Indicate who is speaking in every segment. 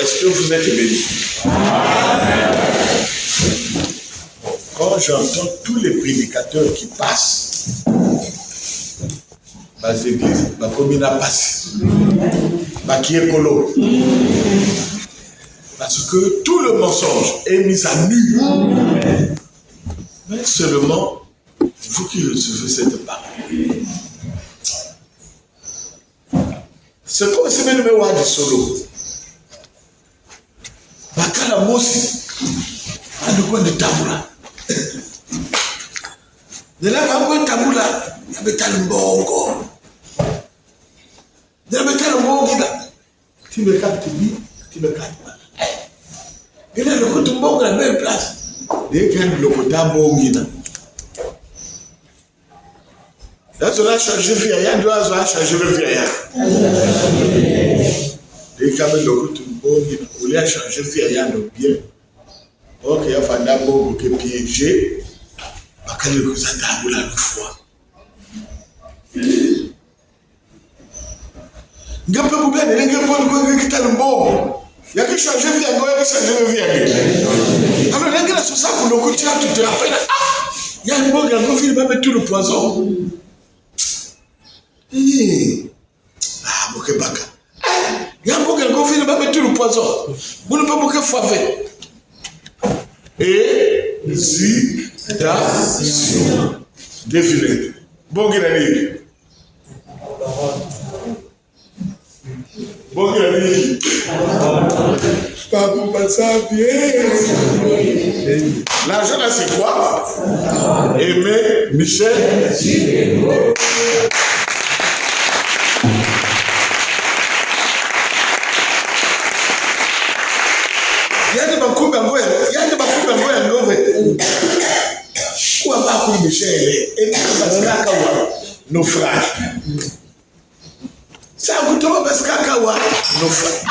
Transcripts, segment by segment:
Speaker 1: Est-ce que vous êtes bénis? Quand j'entends tous les prédicateurs qui passent, les églises, la commune a passé, qui est colo. Parce que tout le mensonge est mis à nu. Mais seulement, vous qui recevez cette parole. C'est comme si même moi du solo. Bakala Mosi, à de quoi de taboula. De là, va quoi taboula, il y avait un bongo. Il y avait un bongo là. Tu me captes, tu me captes. Il y a le côté bongo à la même place. Dès qu'il y a le côté bongo là. Là, tu as changé de vie, il y a deux ans, tu as changé de vie. Dès qu'il y a le côté bongo, il y a changé de vie, il y a le bien. Ok, il y a un bongo qui est piégé. Quand il y a un tabou là, une fois. Il y a un peu de problème, il y a un peu de bongo. Il y a que changer de vie, il y a que changer de vie. Alors, il y a ça pour le côté, tu te rappelles, il y a un bongo, il va mettre tout le poison. Ah, Bokebaka. Il y a un bongo, il va mettre tout le poison. Vous ne pouvez pas faire. Et hésitation. Défilé. Bon qu'il a dit. Bon qu'il a dit. Pas pour passer bien. L'argent là c'est quoi? Aimé Michel. Michel et naufrage. Ça vous tombe parce qu'à naufrage.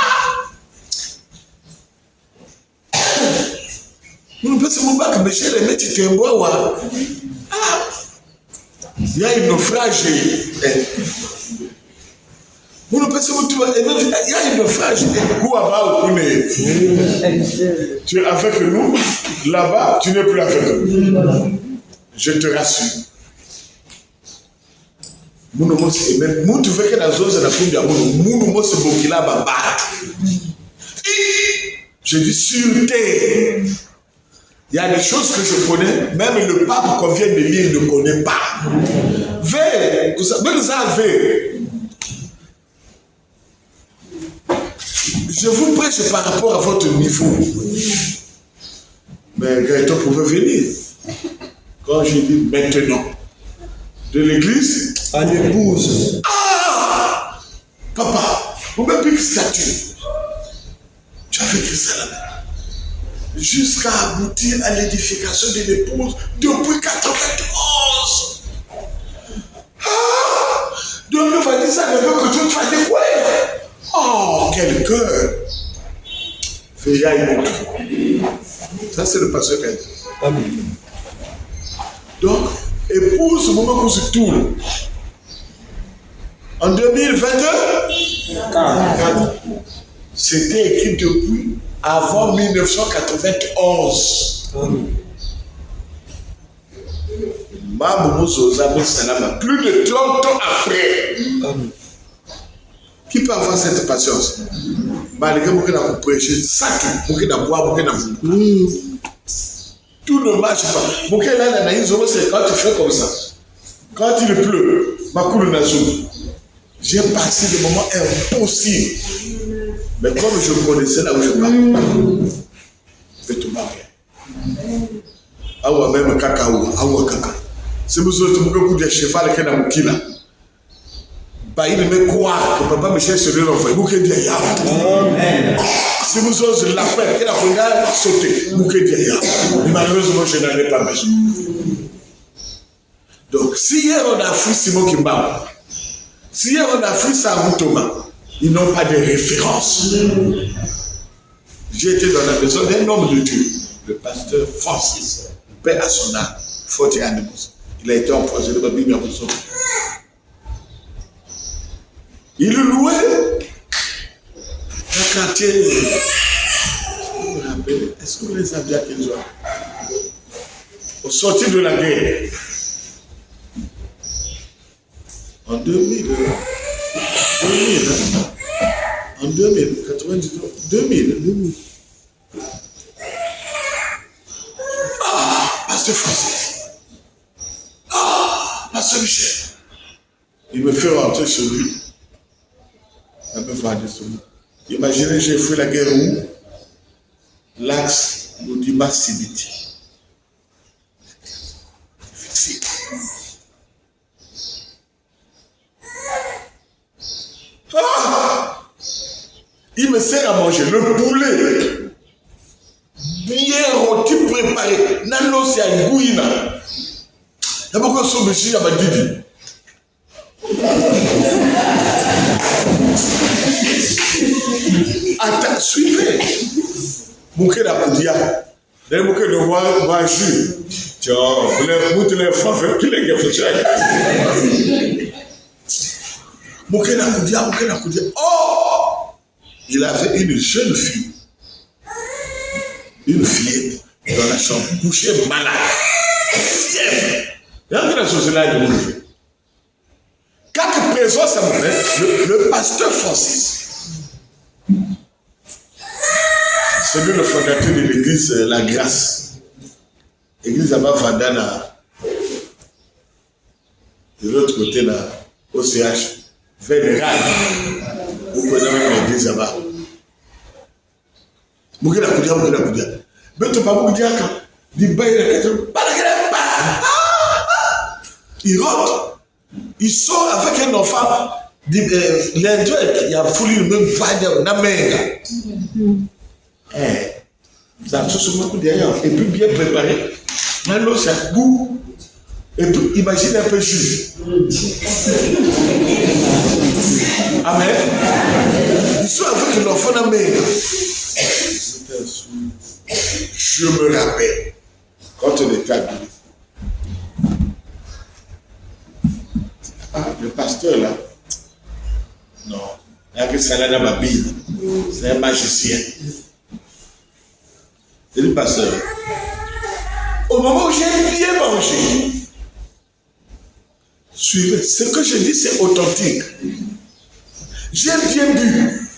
Speaker 1: Nous pensons que Michel est mettre un bois. Il y a un naufrage. Nous pensons qu'il y a un naufrage. Tu es avec nous, là-bas, tu n'es plus avec nous. Je te rassure. Tu veux que la zone de la coupe de je dis sur terre. Il y a des choses que je connais, même le pape qu'on vient de lire ne connaît pas. Je vous prêche par rapport à votre niveau. Mais Gaëtan pouvait venir. Quand je dis maintenant, de l'église
Speaker 2: à l'épouse.
Speaker 1: Ah! Papa, vous m'avez pris statut. Tu avais écrit ça là-bas. Jusqu'à aboutir à l'édification de l'épouse depuis 91. Ah! Donc on va dire ça, que tu vas dire quoi? Oh, quel cœur! Ça, c'est le pasteur qui a dit. Amen. Donc, épouse, moment où se tourne. En 2021, c'était écrit depuis avant 1991. Plus de 30 ans après. Qui peut avoir cette patience? Malgré que nous prêchons, ça tout, nous boire, tout ne marche pas. C'est quand tu fais comme ça. Quand il pleut, j'ai passé des moments impossibles. Mais comme je connaissais là où je parle, je vais tout marquer. Awa même cacao, awa caca. C'est vous autres qui avez des chevals qui ont qui là. Bah, il me croit que papa me cherche sur l'enfant. Vous qui dites Amen. Si vous osez l'appel, qu'il a regardé sauter. Vous qui dites mais malheureusement, je n'en ai pas besoin. Donc, si hier on a fui Simon Kimba, si hier on a fui Sarou Thomas, ils n'ont pas de référence. J'ai été dans la maison d'un homme de Dieu, le pasteur Francis, paix à son âme, faute et animus. Il a été empoisonné par Bible. Il louait un quartier Est-ce que vous les avez à quel jour? Au sortir de la guerre, en 2000, en 2000, 2000. Pasteur Francis. Pasteur Michel. Il me fait rentrer chez lui. Il me fait rentrer chez lui. Imaginez, j'ai fait la guerre où? L'axe Lodima-Sibiti. Difficile. Il me sert à manger le poulet. Bien rôti, préparé. Nano, c'est un gouina. Il y a beaucoup de choses ici, il y a Didi. Attends, suivez. Mouké la Koudia. Les mouké de voiture. Tiens, vous les frères, qui les gars. Mouké la Koudia. Oh! Il avait une jeune fille. Une fille dans la chambre, couchée malade. Fièvre. Regardez la chose là de mon Dieu. Quand présent ça me met, le pasteur Francis, c'est lui le fondateur de l'église La Grâce. L'église à Vandana, de l'autre côté là, au CH, vers les rails. Vous connaissez même l'église là-bas. Moukela Koudia. Mais tu ne peux pas dire il rentre, il sort avec un enfant, l'Indien qui a voulu même faire un amenga. Ça se souvient derrière, et puis bien préparé. Maintenant, c'est un goût. Et puis, imagine un peu jus. Amen. Ils sont avec l'enfant d'amenga. Je me rappelle, quand on était à l'église, le pasteur là, non, il y a que Salana Babi, c'est un magicien. C'est le pasteur. Au moment où j'ai bien mangé, suivez, ce que je dis c'est authentique. J'ai bien bu.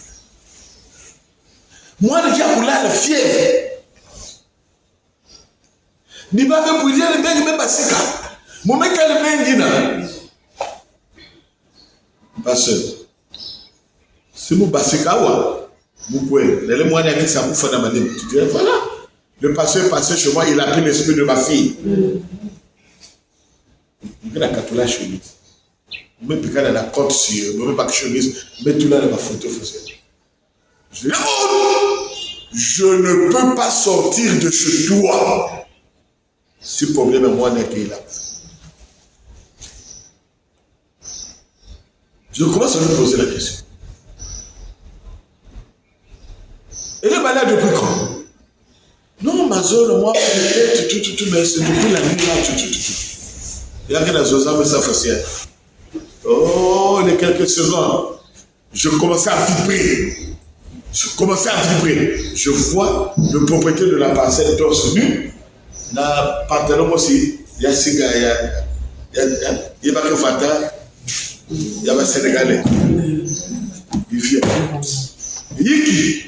Speaker 1: Moi, le diable a la fièvre. Ni pas me pour dire le mec me passe ça. Mon mec a le mec dina. Pasteur. C'est mon basikawa. Vous pouvez. Les moyens qui ça vous fait dans ma vie. Tu dis voilà. Le pasteur est passé chez moi, il a pris l'esprit de ma fille. Il a catoué chez lui. Même quand elle a côte sur, même pas que chez lui, mais tout là, elle va photo. Je dis, oh, je ne peux pas sortir de chez toi. Si le problème est moi, n'est là. Je commence à lui poser la question. Elle est malade depuis quand? Non, ma zone, moi, mais c'est depuis la nuit là, Il y a quelque chose à ça facile. Oh, les quelques secondes, je commençais à vibrer. Je vois le propriétaire de la parcelle torse nu. Na pantalon aussi, il y a Siga, il y a pas que Fata, il y a un Sénégalais. Il vient. Yiki,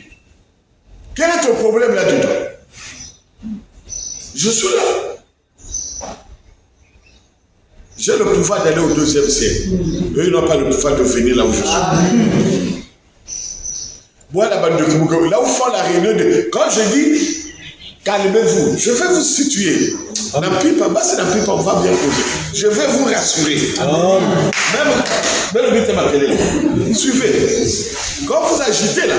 Speaker 1: quel est ton problème là-dedans? Je suis là. J'ai le pouvoir d'aller au 2e siècle. Eux, ils n'ont pas le pouvoir de venir là où je suis. Moi, la bande de Koukou, là où font la réunion de. Quand je dis, calmez-vous, je vais vous situer. N'appuie pas, c'est n'appuie pas, on va bien poser. Je vais vous rassurer. Même le but est marqué. Suivez. Quand vous agitez là,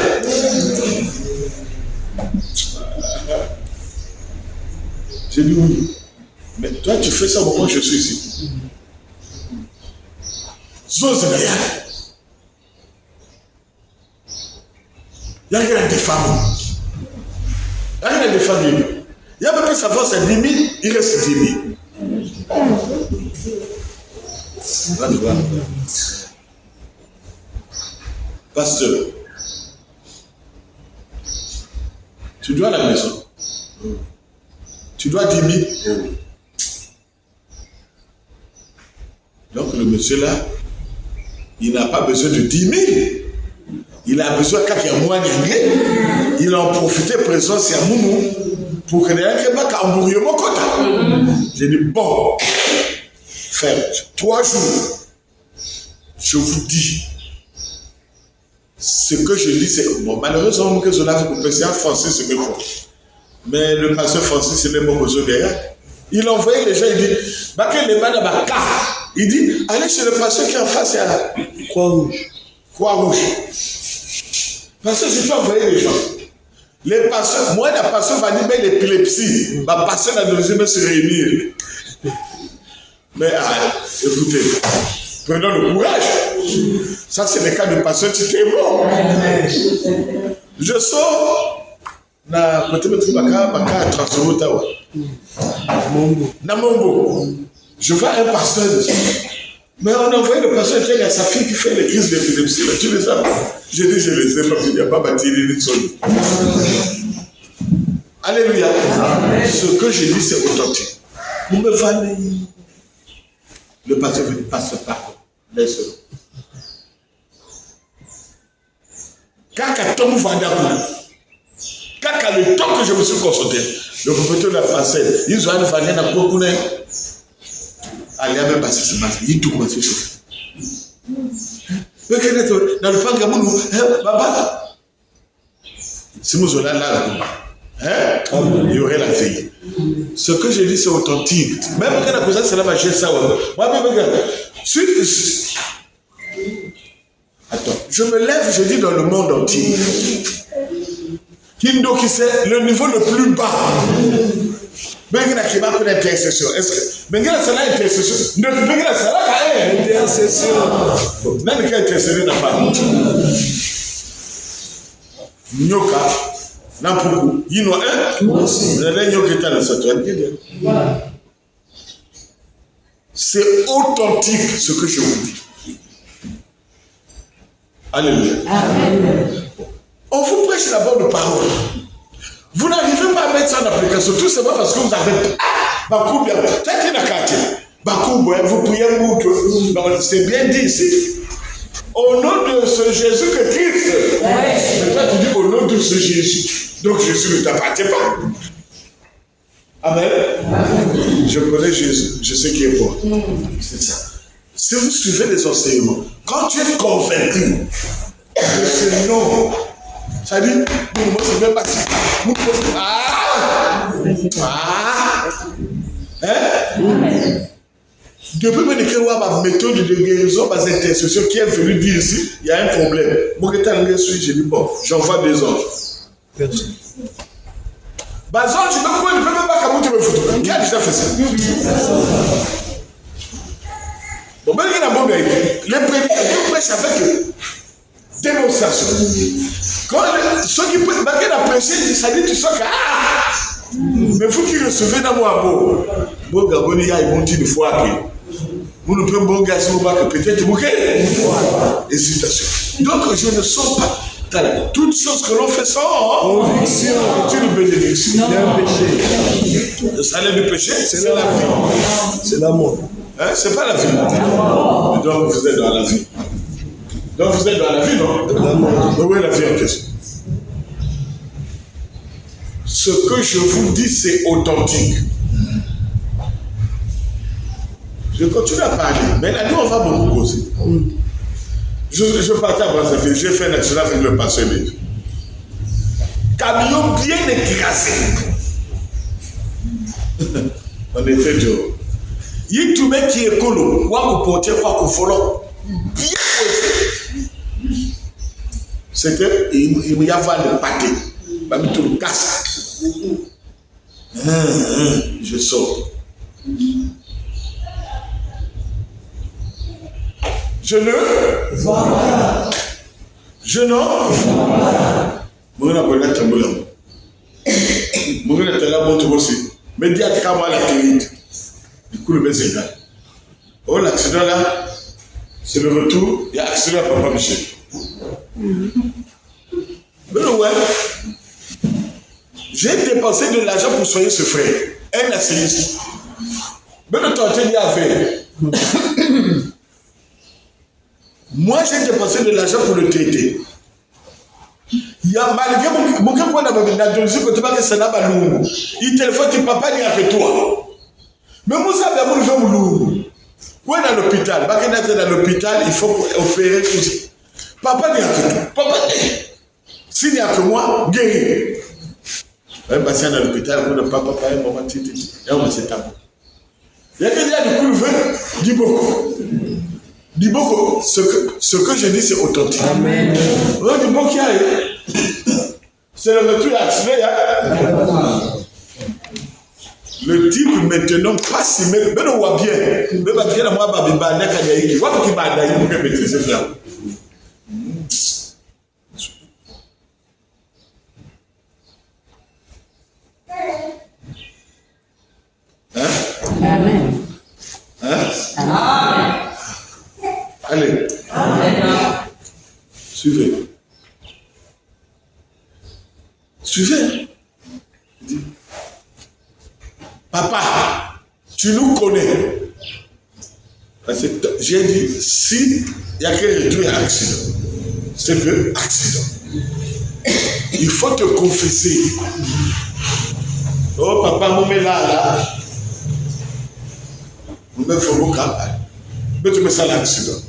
Speaker 1: j'ai dit oui. Mais toi, tu fais ça au moment où je suis ici. Zose Naya. Il y a rien des femmes. Il y a rien des familles. Il y a même pas savoir c'est 10 000, il reste 10 000. Va te voir. Pasteur, tu dois à la maison. Tu dois 10 000 €. Donc le monsieur là, il n'a pas besoin de 10 000. Il a besoin quand il y a moins de il en profite présence à Mounou pour que les gens ne pas embrouiller mon côté. J'ai dit bon, frère, 3 jours, je vous dis, ce que je dis, c'est bon, malheureusement que je l'ai coupé, c'est un français, c'est que fort. Mais le pasteur Francis, c'est même mon besoin derrière. Il envoyait les gens, il dit, il dit, allez chez le pasteur qui est en face, à la Croix-Rouge. Croix-Rouge. Parce que je dois envoyer les gens. Les pasteurs, moi, la pasteur va dire, mais l'épilepsie, ma pasteur la deuxième se réunir. Mais écoutez, prenons le courage. Ça, c'est le cas de pasteur Titémo. Je sors. Na côté baka transformer tawa. Namombo. Je vois un pasteur. Mais on a envoyé le pasteur qui a sa fille qui fait les crises d'épilepsie. Tu les as. Je dis, je les ai pas, il n'y a pas bâti les soli. Alléluia. Amen. Ce que je dis, c'est authentique. Vous me valez. Le pasteur ne passe pas. Laisse-le. Kaka tomu vandakuna. Kaka le temps que je me suis consulté, le propriétaire de la parcelle, ils ont fait un beaucoup de allez même passer ce matin, il tout commence à chauffer. Mais dans le parc Gamounou, Baba, si nous allons là, il y aurait la vie. Ce que je dis, c'est authentique. Même quand la cause c'est là, j'ai ça. Moi-même, attends, je me lève, je dis dans le monde entier. Kindo qui c'est le niveau le plus bas. Bengira qui va pour l'intercession. Est-ce que Bengira c'est l'intercession? Ne Bengira c'est là l'intercession. N'importe quelle intercession n'a pas. Nyoka, n'importe Yino c'est authentique ce que je vous dis. Alléluia. Amen. On vous prêche la bonne parole. Vous n'arrivez pas à mettre ça en application, tout simplement parce que vous avez beaucoup bien. Vous priez, c'est bien dit ici. Au nom de ce Jésus que Christ. Mais toi, tu dis au nom de ce Jésus. Donc Jésus ne t'appartient pas. Amen. Je connais Jésus, je sais qui est bon. C'est ça. Si vous suivez les enseignements, quand tu es convaincu de ce nom, ça dit, moi c'est même pas si. Depuis que je vois ma méthode de guérison, ma intercession qui est venue dire ici, il y a un problème. Moi, je dis bon, j'envoie des anges. Bah, anges, je ne peux même pas comment tu me foutre. Qui a déjà fait ça? Bon, ben, il y a un bon gars. Les prêches avec démonstration. Quand ceux qui peuvent marquer la prêcher, ça dit tu sens que mais vous qui recevez dans moi, bon Gaboni, ils vont dire une fois que vous ne pouvez bon gars, si vous que peut-être vous hésitation. Donc je ne sens pas. Toutes choses que l'on fait sans conviction est une bénédiction. C'est un péché. Le salaire du péché, c'est la vie. C'est la mort. C'est pas la vie. Donc vous êtes dans la vie. Donc vous êtes dans la vie, non? Mais où est la vie en question? Ce que je vous dis, c'est authentique. Je continue à parler, mais la nuit, on va beaucoup causer. Je partais à Brazzaville, j'ai fait un accident avec le pasteur Lévi. Camion bien écrasé. On était dehors. Il tout mec qui est colo, quoi qu'on porte, quoi qu'on follow. Bien posé. C'était, il me y avait le pâté. Il me tout casse. Je sors. Je ne vois pas. Je ne vois pas. Moi, je ne sais pas. Moi, je ne sais pas. Mais dis à moi la télite. Du coup, le baiser là. Oh, l'accident là, c'est le retour. Il y a accident à Papa Michel. Mais ouais. J'ai dépensé de l'argent pour soigner ce frère. Un assuriste. Mais le temps, tu dis avec. Moi, j'ai dépensé de l'argent pour le traiter. Il y a malgré mon point il téléphone, tu papa n'y a que toi. Mais moi, ça va me faire mon où est dans l'hôpital? Dans l'hôpital, il faut opérer tout ça. Papa n'y a que toi. Papa, s'il n'y a que moi, guéri. Un patient dans l'hôpital, on n'a pas papa, un moment, et on va s'établir. Il y a quelqu'un du coup, le veut, dit beaucoup. Dis beaucoup, ce que je dis c'est authentique. Amen. C'est le retour à le type maintenant pas si mais on voit bien. Mais pas bien moi babimba ndaka yaiki. Wapi kibanda hiyo que maîtriser ça. Hein? Amen. Hein? Amen. Allez. Amen. Suivez. Suivez. Dis, papa, tu nous connais. Parce que j'ai dit, si il y a qu'un retour à accident, c'est que accident. Il faut te confesser. Oh papa, mon met là. Mon met faut beaucoup campagne. Mais tu me sens l'accident.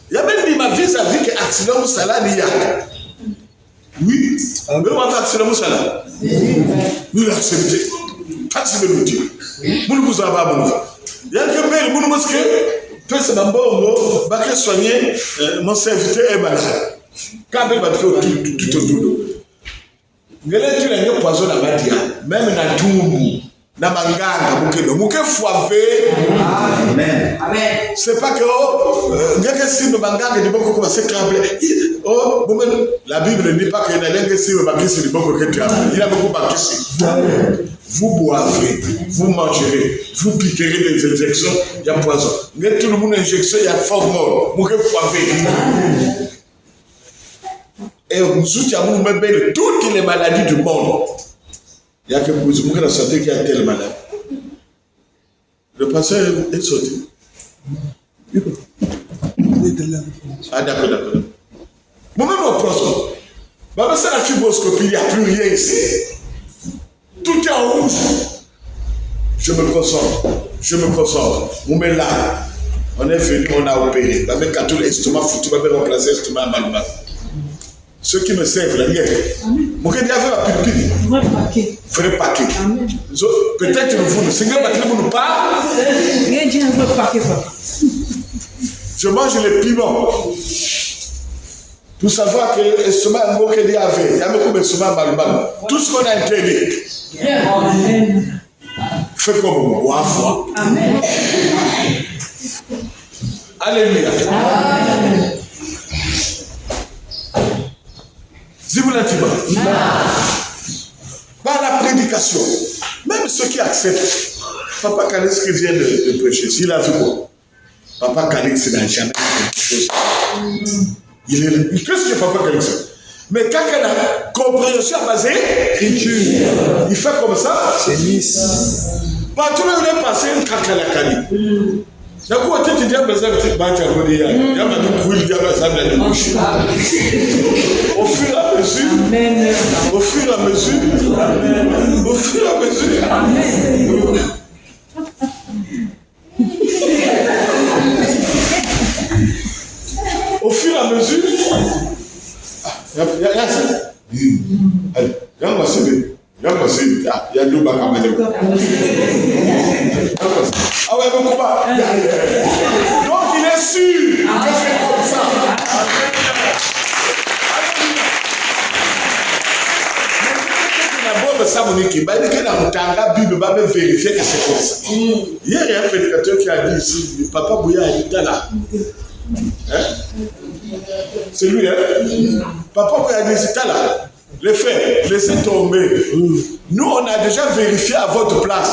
Speaker 1: Il y a même dit ma vis-à-vis que l'accident ou salade il y a. Oui, mais on va faire accident ou salade. Nous l'acceptons. Facile de nous dire. Nous ne vous avons pas bon. Il y a que mais nous mosquée, toi c'est un bon va que soigner mon serviteur est malade. Quand il va tout autour. Ngele tu l'as poison à Madia, même na tumbu, na manganga, muke foivé. Amen. Amen. C'est pas que ngeke si le manganga de beaucoup comme c'est trembler. Oh, la Bible ne dit pas que na lenge si le bakisi de beaucoup que trembler. Il a beaucoup bakisi. Vous boivez, vous mangerez, vous piquerez des injections, il y a poison. Ngeke tout le monde injection, il y a formol, muke foivé. Et nous soutiennons toutes les maladies du monde. Il y a que vous qui la santé qui a telle maladie. Le pasteur est sorti. Ah d'accord. Moi-même au proche. Maman, c'est la fibroscopie, il n'y a plus rien ici. Tout est en rouge. Je me concentre. On met là. On est venu, on a opéré. On met quand tout l'estomac foutu, on va remplacer l'estomac à mal. Ceux qui me servent la guerre. Mon gars, il y avait un pipi. Vrai paquet. Peut-être vous, le Seigneur ne nous pas. Je mange les piments. Pour savoir que l'estomac est un mot qu'il y avait. Il y a beaucoup d'estomac mal. Tout ce qu'on a interdit. Fais comme moi. Amen. Alléluia. Amen. Par la prédication, même ceux qui acceptent, Papa Calix qui vient de prêcher, s'il a vu quoi? Papa Calix n'a jamais fait quelque chose. Qu'est-ce que Papa Calix fait? Mais quand il a compréhension basée, écriture, il fait comme ça. C'est lisse. Partout où il est passé, il a la cali. C'est quoi tu dis à besoin de te battre à côté. Il y a ma douille, il y a besoin de bouche. Au fur et à mesure. Amen. Au fur et à mesure. Amen. Au fur et à mesure. Amen. Au fur et à mesure. Il y a ça. Allez, regarde-moi ça. Regarde-moi ça. Il y a deux bacs à mettre. Ah ouais, bon combat. Donc il est sûr que c'est comme ça. Bible va vérifier que c'est comme ça. Hier, il y a un prédicateur qui a dit ici, Papa Bouya est là. C'est lui, hein? Papa Bouya a dit, c'est là. Les frères, laissez tomber. Nous, on a déjà vérifié à votre place.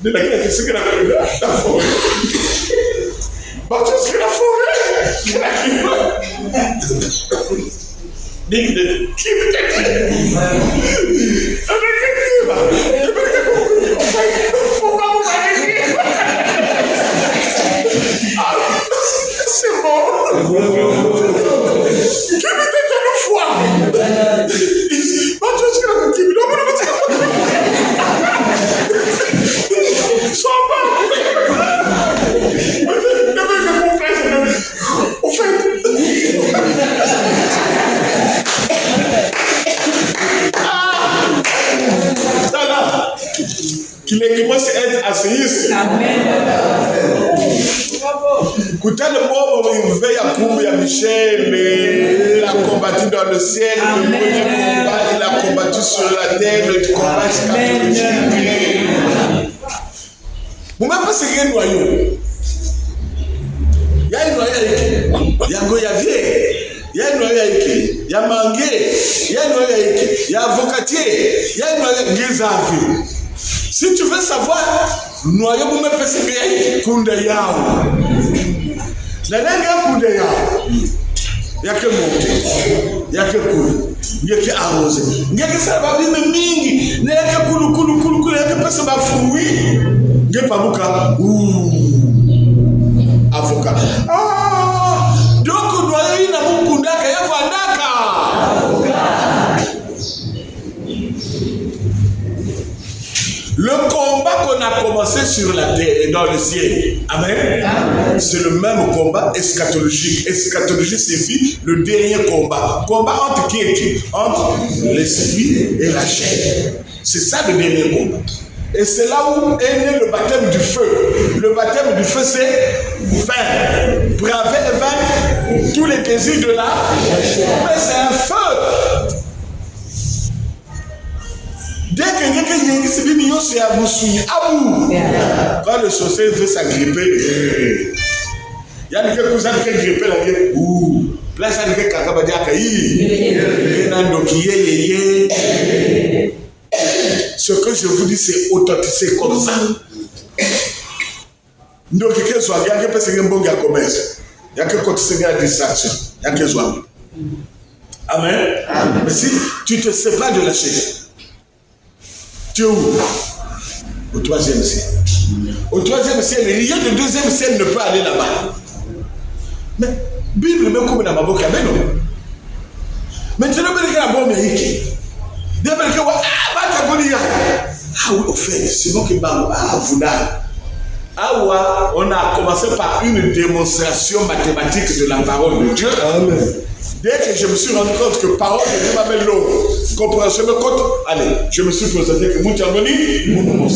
Speaker 1: De laquelle c'est que la forêt. Parce que la forêt, Pourquoi vous m'avez dit? C'est bon. Qui me dit une fois? Qu'il commence à être asséiste.
Speaker 2: Amen.
Speaker 1: Écoutez le mot, il veille à Koumé, à Michel, mais il a combattu dans le ciel. Le premier combat, il a combattu sur la terre, le combat scatologique. Vous m'avez pas ségué un noyau. Il y a un noyau avec. Il y a Goyavier. Il y a un noyau avec. Il y a Mangué. Il y a un noyau avec. Il y a Avocatier. Il y a un noyau avec Gézavi. Si tu veux savoir, noyau vous me perséguez, Koundayao. La langue est Koundayao. Il n'y a que monter, il n'y a que couler, il n'y a que arroser. Il n'y a que ça va vivre mingi. Il n'y a que koulou, il n'y a que passer ma fruit. Il n'y a pas beaucoup. Avocat. Ah! Donc, noyau, il n'a pas Koundaka, il y a Vandaka. Le combat qu'on a commencé sur la terre et dans le ciel, amen, c'est le même combat eschatologique. Eschatologie signifie le dernier combat. Combat entre qui et qui? Entre l'esprit et la chair. C'est ça le dernier combat. Et c'est là où est né le baptême du feu. Le baptême du feu, c'est vain. Braver et vaincre tous les désirs de la chair. Mais c'est un feu. Dès que quand le sorcier veut s'agripper, il y a des gens qui gripper la gueule. Place à des ce que je vous dis, c'est authentique comme ça. Donc, quelqu'un soit bien, quelqu'un peut se faire un bon gars commerce. Il y a quelqu'un qui se fait une distraction. Il y a quelqu'un soit. Amen. Mais si tu te sépares de la chair, tu es où? Au troisième ciel. Au troisième ciel, rien de deuxième ciel ne peut aller là-bas. Mais, Bible, même comme dans ma boca, mais non. Maintenant, il y a un bon mérite. Il y a un bon mérite. Ah oui, au fait, c'est bon que on a commencé par une démonstration mathématique de la parole de Dieu. Amen. Dès que je me suis rendu compte que parole de Dieu m'avait l'eau, compréhension de compte, allez, je me suis présenté que Moutiamoni, mon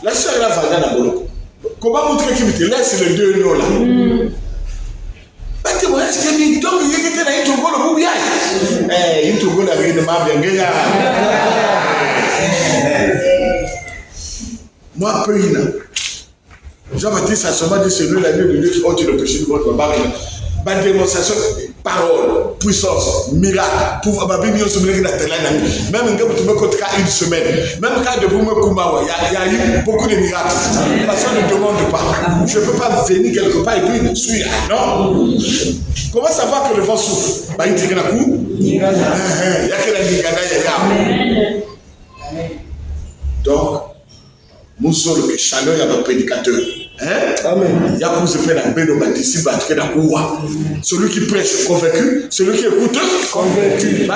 Speaker 1: la sœur là va dans la boulot. Comment montrer qu'il te laisse les deux noms là? Parce que moi, est-ce que les donc il y a quelqu'un qui est le bouillard? Eh, il te go la vie de ma bien. Moi, peu il a. Jean-Baptiste a seulement dit celui-là, de Dieu, qui ôte le péché de votre barbe. Ma démonstration, parole, puissance, miracle, pouvoir, ma Bible, même quand tu me comptes une semaine, même quand de vous me Kumawa, il y a eu beaucoup de miracles. Personne ne demande pas. Je ne peux pas venir quelque part et puis je suis là. Non. Comment savoir que le vent souffle? Bah, il tire un coup. Il y a que la Nigana, donc, nous sommes le chaleur, il y a un prédicateur. Amen. Celui qui prêche convaincu, celui qui écoute convaincu.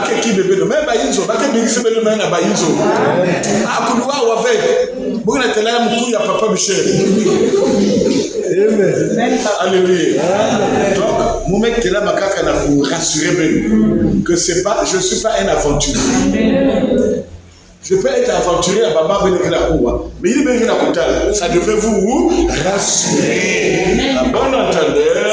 Speaker 1: Alléluia. Donc, mon mec est là pour rassurer que c'est pas, je ne suis pas un aventurier. Je peux être aventurier à Baba Benekinakoua, mais il est ça devait vous rassurer. Un bon entendeur.